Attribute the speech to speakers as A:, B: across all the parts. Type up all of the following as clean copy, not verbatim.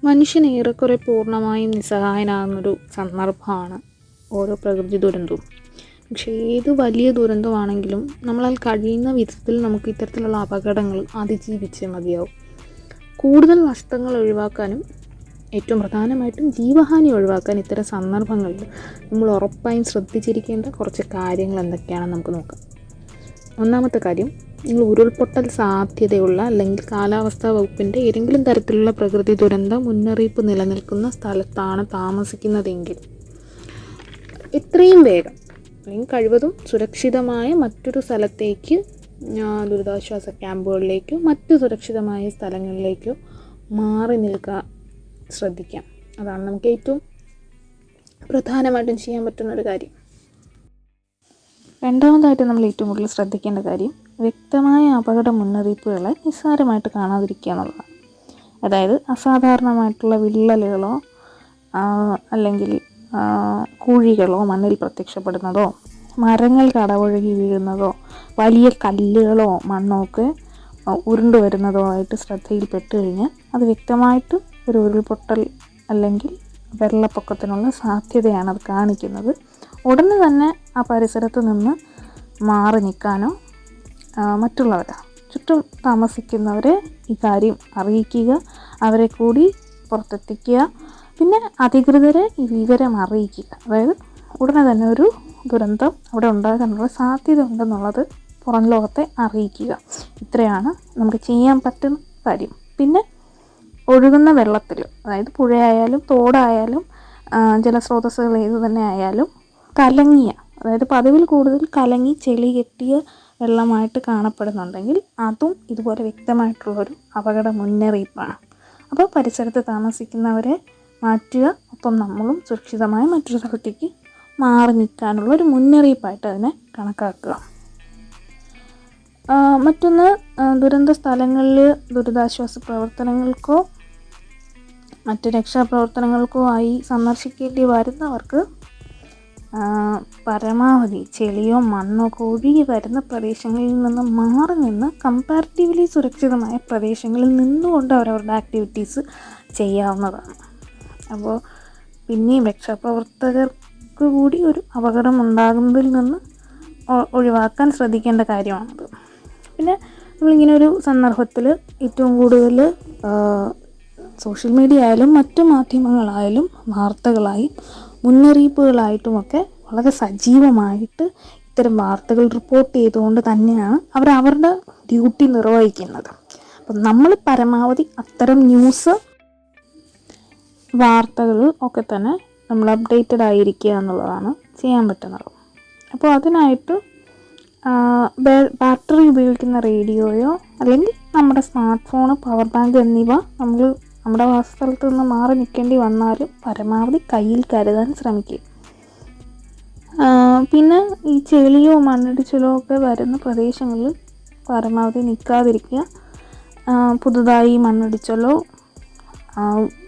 A: മനുഷ്യൻ ഏറെക്കുറെ പൂർണ്ണമായും നിസ്സഹായനാകുന്നൊരു സന്ദർഭമാണ് ഓരോ പ്രകൃതി ദുരന്തവും. പക്ഷേ ഏത് വലിയ ദുരന്തമാണെങ്കിലും നമ്മളാൽ കഴിയുന്ന വിധത്തിൽ നമുക്ക് ഇത്തരത്തിലുള്ള അപകടങ്ങൾ അതിജീവിച്ചേ മതിയാവും. കൂടുതൽ നഷ്ടങ്ങൾ ഒഴിവാക്കാനും ഏറ്റവും പ്രധാനമായിട്ടും ജീവഹാനി ഒഴിവാക്കാൻ ഇത്തരം സന്ദർഭങ്ങളിൽ നമ്മൾ ഉറപ്പായും ശ്രദ്ധിച്ചിരിക്കേണ്ട കുറച്ച് കാര്യങ്ങൾ എന്തൊക്കെയാണെന്ന് നമുക്ക് നോക്കാം. ഒന്നാമത്തെ കാര്യം, നിങ്ങൾ ഉരുൾപൊട്ടൽ സാധ്യതയുള്ള അല്ലെങ്കിൽ കാലാവസ്ഥാ വകുപ്പിൻ്റെ ഏതെങ്കിലും തരത്തിലുള്ള പ്രകൃതി ദുരന്ത മുന്നറിയിപ്പ് നിലനിൽക്കുന്ന സ്ഥലത്താണ് താമസിക്കുന്നതെങ്കിൽ എത്രയും വേഗം അല്ലെങ്കിൽ കഴിവതും സുരക്ഷിതമായ മറ്റൊരു സ്ഥലത്തേക്ക്, ദുരിതാശ്വാസ ക്യാമ്പുകളിലേക്കോ മറ്റു സുരക്ഷിതമായ സ്ഥലങ്ങളിലേക്കോ മാറി നിൽക്കാൻ ശ്രദ്ധിക്കാം. അതാണ് നമുക്ക് ഏറ്റവും പ്രധാനമായിട്ടും ചെയ്യാൻ പറ്റുന്നൊരു കാര്യം. രണ്ടാമതായിട്ട് നമ്മൾ ഏറ്റവും കൂടുതൽ ശ്രദ്ധിക്കേണ്ട കാര്യം, വ്യക്തമായ അപകട മുന്നറിയിപ്പുകളെ നിസ്സാരമായിട്ട് കാണാതിരിക്കുക എന്നുള്ളതാണ്. അതായത് അസാധാരണമായിട്ടുള്ള വിള്ളലുകളോ അല്ലെങ്കിൽ കുഴികളോ മണ്ണിൽ പ്രത്യക്ഷപ്പെടുന്നതോ മരങ്ങൾ കടപുഴകി വീഴുന്നതോ വലിയ കല്ലുകളോ മണ്ണോ ഒക്കെ ഉരുണ്ടു വരുന്നതോ ആയിട്ട് ശ്രദ്ധയിൽപ്പെട്ട് കഴിഞ്ഞാൽ അത് വ്യക്തമായിട്ട് ഒരു ഉരുൾപൊട്ടൽ അല്ലെങ്കിൽ വെള്ളപ്പൊക്കത്തിനുള്ള സാധ്യതയാണ് അത് കാണിക്കുന്നത്. ഉടനെ തന്നെ ആ പരിസരത്ത് നിന്ന് മാറി നിൽക്കാനോ മറ്റുള്ളവരെ ചുറ്റും താമസിക്കുന്നവരെ ഈ കാര്യം അറിയിക്കുക, അവരെ കൂടി പുറത്തെത്തിക്കുക, പിന്നെ അധികൃതരെ ഈ വിവരം അറിയിക്കുക. അതായത് ഉടനെ തന്നെ ഒരു ദുരന്തം അവിടെ ഉണ്ടാകാനുള്ള സാധ്യത ഉണ്ടെന്നുള്ളത് പുറം ലോകത്തെ അറിയിക്കുക. ഇത്രയാണ് നമുക്ക് ചെയ്യാൻ പറ്റുന്ന കാര്യം. പിന്നെ ഒഴുകുന്ന വെള്ളത്തിൽ, അതായത് പുഴയായാലും തോടായാലും ജലസ്രോതസ്സുകൾ ഏത് തന്നെ ആയാലും കലങ്ങിയ, അതായത് പതിവിൽ കൂടുതൽ കലങ്ങി ചെളി കെട്ടിയ വെള്ളമായിട്ട് കാണപ്പെടുന്നുണ്ടെങ്കിൽ അതും ഇതുപോലെ വ്യക്തമായിട്ടുള്ളൊരു അപകട മുന്നറിയിപ്പാണ്. അപ്പോൾ പരിസരത്ത് താമസിക്കുന്നവരെ മാറ്റുക, ഒപ്പം നമ്മളും സുരക്ഷിതമായ മറ്റൊരു സ്ഥലത്തേക്ക് മാറി നിൽക്കാനുള്ള ഒരു മുന്നറിയിപ്പായിട്ട് അതിനെ കണക്കാക്കുക. മറ്റൊന്ന്, ദുരന്ത സ്ഥലങ്ങളിൽ ദുരിതാശ്വാസ പ്രവർത്തനങ്ങൾക്കോ മറ്റ് രക്ഷാപ്രവർത്തനങ്ങൾക്കോ ആയി സന്ദർശിക്കേണ്ടി വരുന്നവർക്ക് പരമാവധി ചെളിയോ മണ്ണോ ഒഴുകി വരുന്ന പ്രദേശങ്ങളിൽ നിന്ന് മാറി നിന്ന് കമ്പാരിറ്റീവ്ലി സുരക്ഷിതമായ പ്രദേശങ്ങളിൽ നിന്നുകൊണ്ട് അവരവരുടെ ആക്ടിവിറ്റീസ് ചെയ്യാവുന്നതാണ്. അപ്പോൾ പിന്നെയും രക്ഷാപ്രവർത്തകർക്ക് കൂടി ഒരു അപകടം ഉണ്ടാകുന്നതിൽ നിന്ന് ഒഴിവാക്കാൻ ശ്രദ്ധിക്കേണ്ട കാര്യമാണത്. പിന്നെ നമ്മളിങ്ങനെ ഒരു സന്ദർഭത്തിൽ ഏറ്റവും കൂടുതൽ സോഷ്യൽ മീഡിയ ആയാലും മറ്റു മാധ്യമങ്ങളായാലും വാർത്തകളായും മുന്നറിയിപ്പുകളായിട്ടുമൊക്കെ വളരെ സജീവമായിട്ട് ഇത്തരം വാർത്തകൾ റിപ്പോർട്ട് ചെയ്തുകൊണ്ട് തന്നെയാണ് അവരുടെ ഡ്യൂട്ടി നിർവഹിക്കുന്നത്. അപ്പം നമ്മൾ പരമാവധി അത്തരം ന്യൂസ് വാർത്തകൾ ഒക്കെ തന്നെ നമ്മൾ അപ്ഡേറ്റഡ് ആയിരിക്കുക എന്നുള്ളതാണ് ചെയ്യാൻ പറ്റുന്നത്. അപ്പോൾ അതിനായിട്ട് ബാറ്ററി ഉപയോഗിക്കുന്ന റേഡിയോയോ അല്ലെങ്കിൽ നമ്മുടെ സ്മാർട്ട് ഫോണ്, പവർ ബാങ്ക് എന്നിവ നമ്മൾ നമ്മുടെ വാസസ്ഥലത്ത് നിന്ന് മാറി നിൽക്കേണ്ടി വന്നാലും പരമാവധി കയ്യിൽ കരുതാൻ ശ്രമിക്കുക. പിന്നെ ഈ ചെളിയോ മണ്ണിടിച്ചിലോ ഒക്കെ വരുന്ന പ്രദേശങ്ങളിൽ പരമാവധി നിൽക്കാതിരിക്കുക. പുതുതായി മണ്ണിടിച്ചിലോ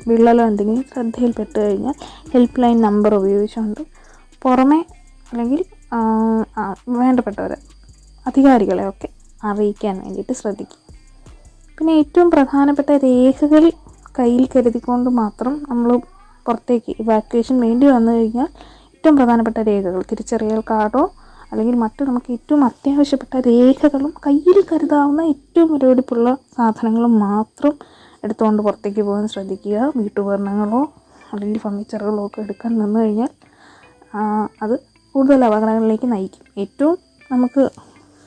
A: വിള്ളലോ എന്തെങ്കിലും ശ്രദ്ധയിൽപ്പെട്ട് കഴിഞ്ഞാൽ ഹെൽപ്പ് ലൈൻ നമ്പർ ഉപയോഗിച്ചുകൊണ്ട് പുറമെ അല്ലെങ്കിൽ വേണ്ടപ്പെട്ടവരെ അധികാരികളെ ഒക്കെ അറിയിക്കാൻ വേണ്ടിയിട്ട് ശ്രദ്ധിക്കുക. പിന്നെ ഏറ്റവും പ്രധാനപ്പെട്ട രേഖകൾ കയ്യിൽ കരുതിക്കൊണ്ട് മാത്രം നമ്മൾ പുറത്തേക്ക് ഇവാക്യുവേഷൻ വേണ്ടി വന്നു കഴിഞ്ഞാൽ ഏറ്റവും പ്രധാനപ്പെട്ട രേഖകൾ, തിരിച്ചറിയൽ കാർഡോ അല്ലെങ്കിൽ മറ്റു നമുക്ക് ഏറ്റവും അത്യാവശ്യപ്പെട്ട രേഖകളും കയ്യിൽ കരുതാവുന്ന ഏറ്റവും വിലപിടിപ്പുള്ള സാധനങ്ങളും മാത്രം എടുത്തുകൊണ്ട് പുറത്തേക്ക് പോകാൻ ശ്രദ്ധിക്കുക. വീട്ടുപകരണങ്ങളോ അല്ലെങ്കിൽ ഫർണിച്ചറുകളോ ഒക്കെ എടുക്കാൻ നിന്ന് കഴിഞ്ഞാൽ അത് കൂടുതൽ അപകടങ്ങളിലേക്ക് നയിക്കും. ഏറ്റവും നമുക്ക്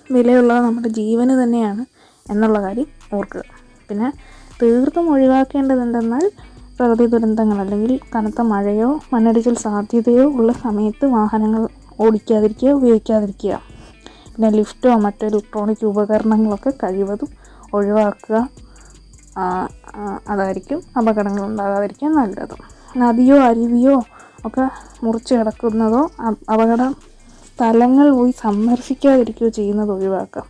A: വിലയുള്ളത് നമ്മുടെ ജീവന് തന്നെയാണ് എന്നുള്ള കാര്യം ഓർക്കുക. പിന്നെ തീർത്തും ഒഴിവാക്കേണ്ടതുണ്ടെന്നാൽ പ്രകൃതി ദുരന്തങ്ങൾ അല്ലെങ്കിൽ കനത്ത മഴയോ മണ്ണിടിച്ചിൽ സാധ്യതയോ ഉള്ള സമയത്ത് വാഹനങ്ങൾ ഓടിക്കാതിരിക്കുക, ഉപയോഗിക്കാതിരിക്കുക. പിന്നെ ലിഫ്റ്റോ മറ്റു ഇലക്ട്രോണിക് ഉപകരണങ്ങളൊക്കെ കഴിവതും ഒഴിവാക്കുക. അതായിരിക്കും അപകടങ്ങൾ ഉണ്ടാകാതിരിക്കാൻ നല്ലത്. നദിയോ അരുവിയോ ഒക്കെ മുറിച്ച് കിടക്കുന്നതോ അപകട സ്ഥലങ്ങൾ പോയി സന്ദർശിക്കാതിരിക്കുകയോ ചെയ്യുന്നത് ഒഴിവാക്കാം.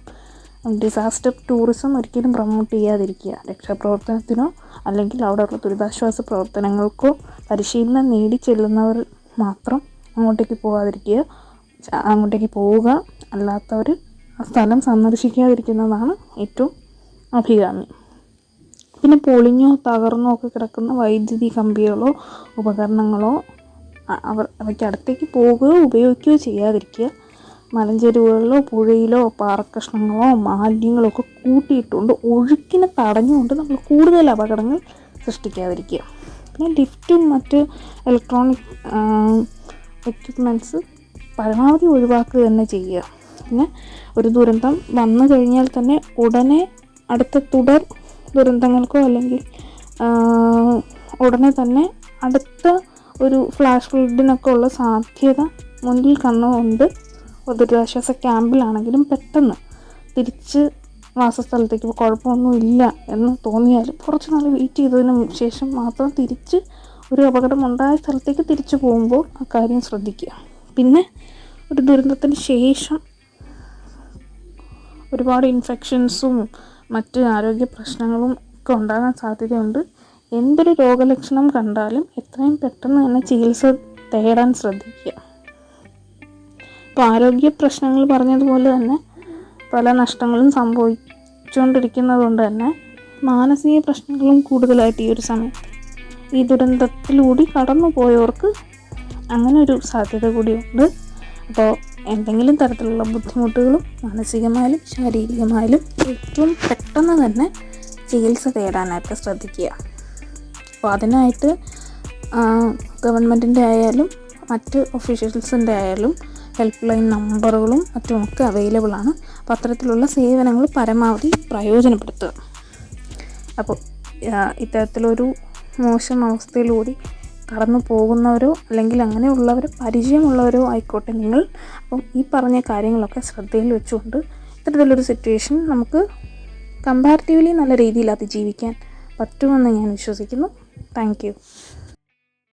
A: ഡിസാസ്റ്റർ ടൂറിസം ഒരിക്കലും പ്രൊമോട്ട് ചെയ്യാതിരിക്കുക. രക്ഷാപ്രവർത്തനത്തിനോ അല്ലെങ്കിൽ അവിടെയുള്ള ദുരിതാശ്വാസ പ്രവർത്തനങ്ങൾക്കോ പരിശീലനം നേടി ചെല്ലുന്നവർ മാത്രം അങ്ങോട്ടേക്ക് പോവുക. അല്ലാത്തവർ ആ സ്ഥലം സന്ദർശിക്കാതിരിക്കുന്നതാണ് ഏറ്റവും അഭികാമ്യം. പിന്നെ പൊളിഞ്ഞോ തകർന്നോ ഒക്കെ കിടക്കുന്ന വൈദ്യുതി കമ്പികളോ ഉപകരണങ്ങളോ അവയ്ക്ക് അടുത്തേക്ക് പോകുകയോ ഉപയോഗിക്കുകയോ ചെയ്യാതിരിക്കുക. മലഞ്ചെരുവുകളിലോ പുഴയിലോ പാറക്കഷ്ണങ്ങളോ മാലിന്യങ്ങളോ ഒക്കെ കൂട്ടിയിട്ടുകൊണ്ട് ഒഴുക്കിനെ തടഞ്ഞുകൊണ്ട് നമ്മൾ കൂടുതൽ അപകടങ്ങൾ സൃഷ്ടിക്കാതിരിക്കുക. പിന്നെ ലിഫ്റ്റും മറ്റ് ഇലക്ട്രോണിക് എക്യുപ്മെൻറ്റ്സ് പരമാവധി ഒഴിവാക്കുക തന്നെ ചെയ്യുക. പിന്നെ ഒരു ദുരന്തം വന്നു കഴിഞ്ഞാൽ തന്നെ ഉടനെ അടുത്ത തുടർ ദുരന്തങ്ങൾക്കോ അല്ലെങ്കിൽ ഉടനെ തന്നെ അടുത്ത ഒരു ഫ്ലാഷ് ഫ്ലഡിനൊക്കെ ഉള്ള സാധ്യത മുന്നിൽ കണ്ടുകൊണ്ട് ദുരിതാശ്വാസ ക്യാമ്പിലാണെങ്കിലും പെട്ടെന്ന് തിരിച്ച് വാസസ്ഥലത്തേക്ക് കുഴപ്പമൊന്നും ഇല്ല എന്ന് തോന്നിയാലും കുറച്ച് നാൾ വെയിറ്റ് ചെയ്തതിന് ശേഷം മാത്രം തിരിച്ച് ഒരു അപകടമുണ്ടായ സ്ഥലത്തേക്ക് തിരിച്ചു പോകുമ്പോൾ ആ കാര്യം ശ്രദ്ധിക്കുക. പിന്നെ ഒരു ദുരന്തത്തിന് ശേഷം ഒരുപാട് ഇൻഫെക്ഷൻസും മറ്റ് ആരോഗ്യ പ്രശ്നങ്ങളും ഒക്കെ ഉണ്ടാകാൻ സാധ്യതയുണ്ട്. എന്തൊരു രോഗലക്ഷണം കണ്ടാലും എത്രയും പെട്ടെന്ന് തന്നെ ചികിത്സ തേടാൻ ശ്രദ്ധിക്കുക. ഇപ്പോൾ ആരോഗ്യ പ്രശ്നങ്ങൾ പറഞ്ഞതുപോലെ തന്നെ പല നഷ്ടങ്ങളും സംഭവിച്ചുകൊണ്ടിരിക്കുന്നത് കൊണ്ട് തന്നെ മാനസിക പ്രശ്നങ്ങളും കൂടുതലായിട്ട് ഈ ഒരു സമയത്ത് ഈ ദുരന്തത്തിലൂടെ കടന്നു പോയവർക്ക് അങ്ങനെ ഒരു സാധ്യത കൂടിയുണ്ട്. അപ്പോൾ എന്തെങ്കിലും തരത്തിലുള്ള ബുദ്ധിമുട്ടുകളും മാനസികമായാലും ശാരീരികമായാലും ഏറ്റവും പെട്ടെന്ന് തന്നെ ചികിത്സ തേടാനായിട്ട് ശ്രദ്ധിക്കുക. അപ്പോൾ അതിനായിട്ട് ഗവൺമെൻറ്റിൻ്റെ ആയാലും മറ്റ് ഒഫീഷ്യൽസിൻ്റെ ആയാലും ഹെൽപ്പ് ലൈൻ നമ്പറുകളും മറ്റുമൊക്കെ അവൈലബിൾ ആണ്. അപ്പോൾ അത്തരത്തിലുള്ള സേവനങ്ങൾ പരമാവധി പ്രയോജനപ്പെടുത്തുക. അപ്പോൾ ഇത്തരത്തിലൊരു മോശം അവസ്ഥയിലൂടെ കടന്നു പോകുന്നവരോ അല്ലെങ്കിൽ അങ്ങനെയുള്ളവരോ പരിചയമുള്ളവരോ ആയിക്കോട്ടെ നിങ്ങൾ, അപ്പം ഈ പറഞ്ഞ കാര്യങ്ങളൊക്കെ ശ്രദ്ധയിൽ വെച്ചുകൊണ്ട് ഇത്തരത്തിലൊരു സിറ്റുവേഷൻ നമുക്ക് കമ്പാരിറ്റീവ്ലി നല്ല രീതിയിൽ അതിജീവിക്കാൻ പറ്റുമെന്ന് ഞാൻ വിശ്വസിക്കുന്നു. Thank you.